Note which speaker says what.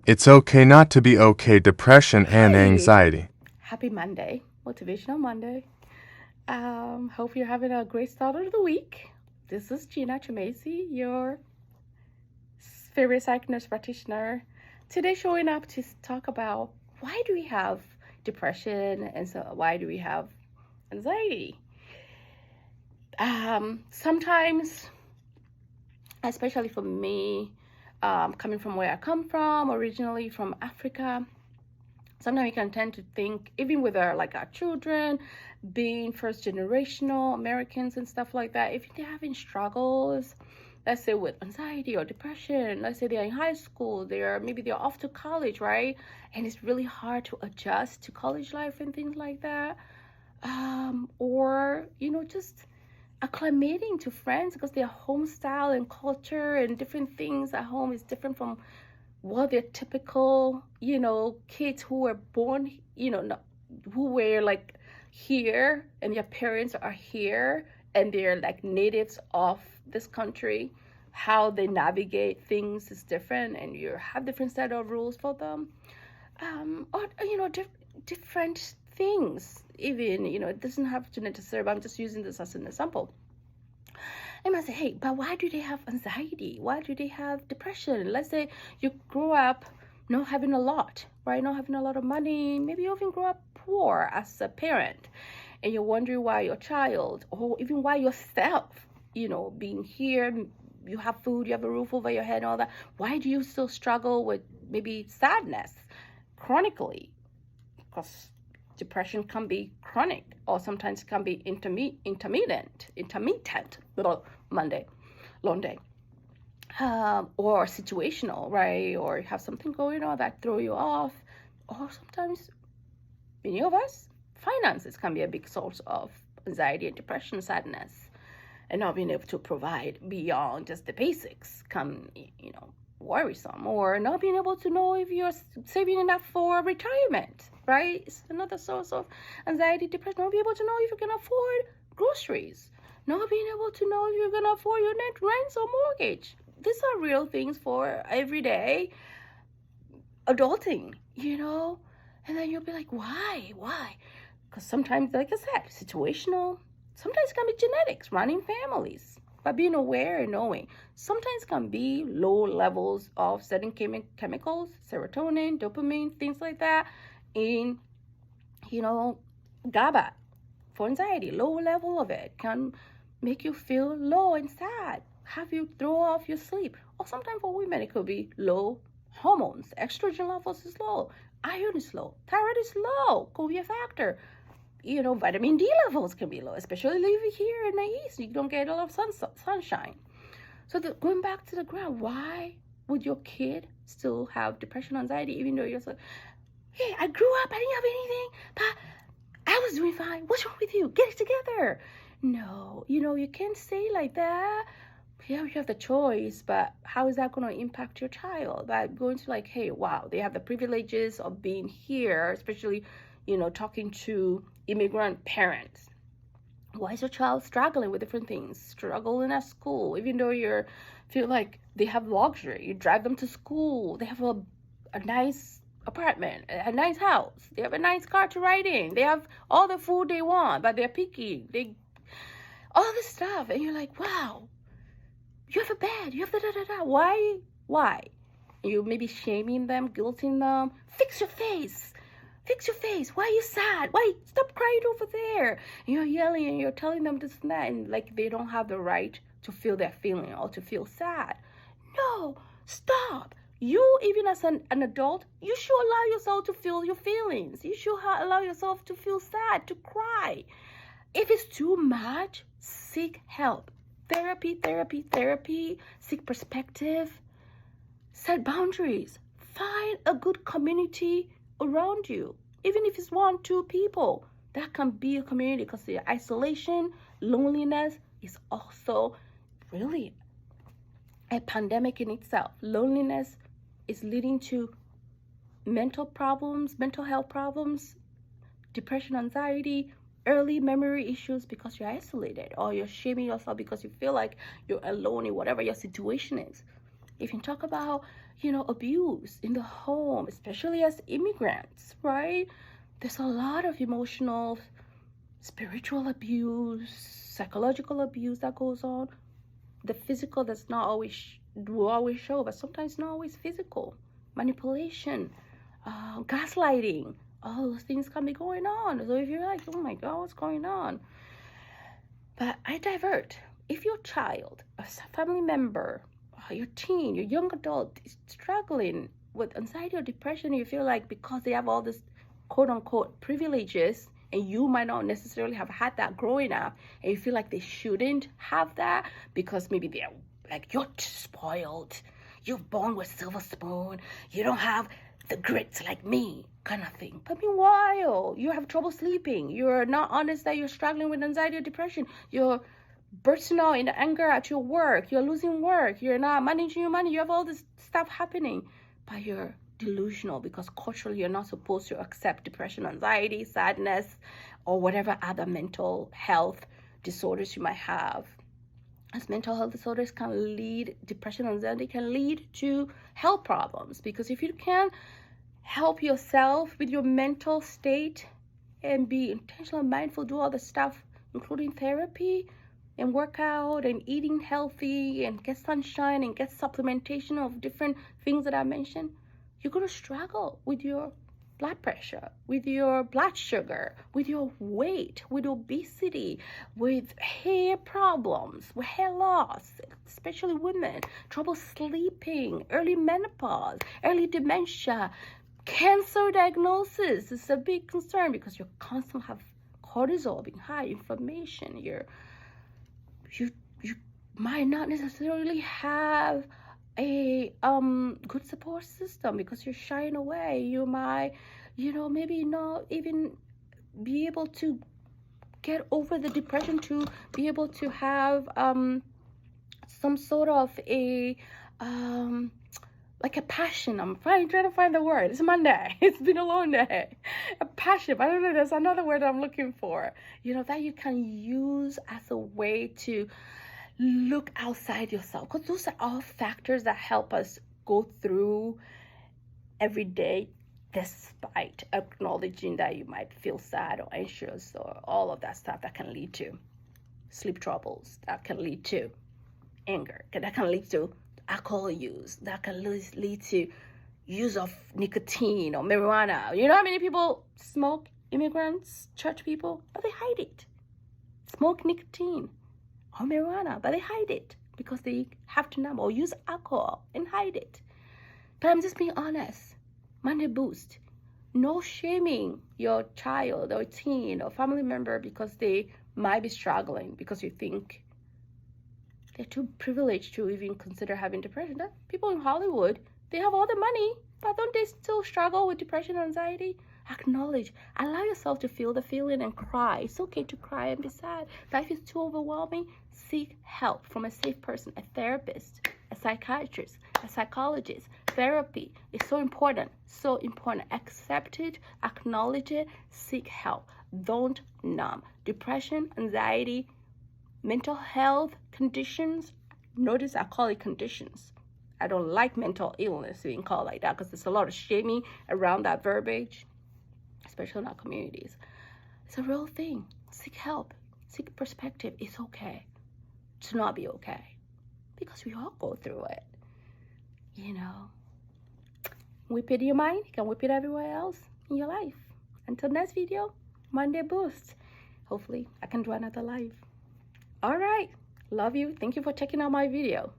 Speaker 1: It's okay not to be okay, depression and
Speaker 2: Hi,
Speaker 1: anxiety.
Speaker 2: happy Monday, Motivational Monday. Hope you're having a great start of the week. This is Gina Chemesi, your favorite psych nurse practitioner. Today, showing up to talk about why do we have depression and so why do we have anxiety. Sometimes, especially for me, coming from where I come from, originally from Africa, sometimes we can tend to think, even with our children being first generational Americans and stuff like that, if they're having struggles, let's say with anxiety or depression, let's say they're in high school, they're off to college, right? And it's really hard to adjust to college life and things like that. Or just acclimating to friends because their home style and culture and different things at home is different from what their typical, kids who were born, who were like here and their parents are here and they're like natives of this country. How they navigate things is different, and you have different set of rules for them. Or different things. Even it doesn't have to necessarily. But I'm just using this as an example. I might say, hey, but why do they have anxiety? Why do they have depression? Let's say you grew up not having a lot, right? Not having a lot of money. Maybe you even grew up poor as a parent, and you're wondering why your child, or even why yourself, being here, you have food, you have a roof over your head, and all that. Why do you still struggle with maybe sadness chronically? Because depression can be chronic or sometimes can be intermittent, little Monday, long day, or situational, right? Or you have something going on that throw you off, or sometimes many of us, finances can be a big source of anxiety and depression, sadness, and not being able to provide beyond just the basics can, worrisome, or not being able to know if you're saving enough for retirement, right? It's another source of anxiety, depression. Not being able to know if you can afford groceries, not being able to know if you're going to afford your net rents or mortgage. These are real things for everyday adulting, and then you'll be like, why? Because sometimes, like I said, situational, sometimes it can be genetics, running families. But being aware and knowing, sometimes can be low levels of certain chemicals, serotonin, dopamine, things like that, in, you know, GABA for anxiety. Low level of it can make you feel low and sad, have you throw off your sleep. Or sometimes for women, it could be low hormones. Estrogen levels is low, iron is low, thyroid is low, could be a factor. Vitamin D levels can be low, especially living here in the East. You don't get a lot of sunshine. So going back to the ground, why would your kid still have depression, anxiety, even though you're like, hey, I grew up, I didn't have anything, but I was doing fine. What's wrong with you? Get it together. No, you can't say like that. Yeah, you have the choice, but how is that going to impact your child? By going to like, hey, wow, they have the privileges of being here, especially, talking to immigrant parents. Why is your child struggling with different things? Struggling at school, even though you feel like they have luxury. You drive them to school. They have a nice apartment, a nice house. They have a nice car to ride in. They have all the food they want, but they're picky. They all this stuff, and you're like, wow, you have a bed. You have da da da da. Why? Why? You maybe shaming them, guilting them. Fix your face. Fix your face. Why are you sad? Why? Stop crying over there. And you're yelling and you're telling them this and that, and like they don't have the right to feel their feeling or to feel sad. No, stop. You, even as an adult, you should allow yourself to feel your feelings. You should allow yourself to feel sad, to cry. If it's too much, seek help. Therapy. Seek perspective. Set boundaries. Find a good community around you. Even if it's one, two people, that can be a community, because the isolation, loneliness is also really a pandemic in itself. Loneliness is leading to mental problems, mental health problems, depression, anxiety, early memory issues because you're isolated, or you're shaming yourself because you feel like you're alone in whatever your situation is. If you talk about, abuse in the home, especially as immigrants, right? There's a lot of emotional, spiritual abuse, psychological abuse that goes on. The physical does not always will always show, but sometimes not always physical. Manipulation, gaslighting, all those things can be going on. So if you're like, oh my God, what's going on? But I divert. If your child, a family member, your teen, your young adult is struggling with anxiety or depression, you feel like because they have all this quote unquote privileges, and you might not necessarily have had that growing up, and you feel like they shouldn't have that because maybe they're like, you're spoiled, you're born with silver spoon, you don't have the grits like me, kind of thing. But meanwhile, you have trouble sleeping, you're not honest that you're struggling with anxiety or depression, you're bursting out in anger at your work, you're losing work, you're not managing your money, you have all this stuff happening, but you're delusional because culturally you're not supposed to accept depression, anxiety, sadness, or whatever other mental health disorders you might have. As mental health disorders can lead, depression and anxiety can lead to health problems, because if you can't help yourself with your mental state and be intentional and mindful, do all the stuff including therapy and work out and eating healthy and get sunshine and get supplementation of different things that I mentioned, you're going to struggle with your blood pressure, with your blood sugar, with your weight, with obesity, with hair problems, with hair loss, especially women, trouble sleeping, early menopause, early dementia, cancer diagnosis is a big concern because you constantly have cortisol being high, inflammation. You might not necessarily have a good support system because you're shying away. You might, maybe not even be able to get over the depression, to be able to have some sort of a like a passion. I'm trying to find the word. It's Monday. It's been a long day. A passion. I don't know. There's another word I'm looking for. That you can use as a way to look outside yourself, because those are all factors that help us go through every day despite acknowledging that you might feel sad or anxious or all of that stuff that can lead to sleep troubles, that can lead to anger, that can lead to alcohol use, that can lead to use of nicotine or marijuana. You know how many people smoke, immigrants, church people, but they hide it. Smoke nicotine or marijuana, but they hide it because they have to numb, or use alcohol and hide it. But I'm just being honest. Monday Boost. No shaming your child or teen or family member because they might be struggling, because you think they're too privileged to even consider having depression. People in Hollywood, they have all the money, but don't they still struggle with depression or anxiety? Acknowledge. Allow yourself to feel the feeling and cry. It's okay to cry and be sad. But if it's too overwhelming, seek help from a safe person, a therapist, a psychiatrist, a psychologist. Therapy is so important, so important. Accept it, acknowledge it, seek help. Don't numb. Depression, anxiety, mental health conditions. Notice I call it conditions. I don't like mental illness being called like that because there's a lot of shaming around that verbiage, especially in our communities. It's a real thing. Seek help. Seek perspective. It's okay to not be okay, because we all go through it. Whip it in your mind. You can whip it everywhere else in your life. Until next video, Monday Boost. Hopefully I can do another live. All right. Love you. Thank you for checking out my video.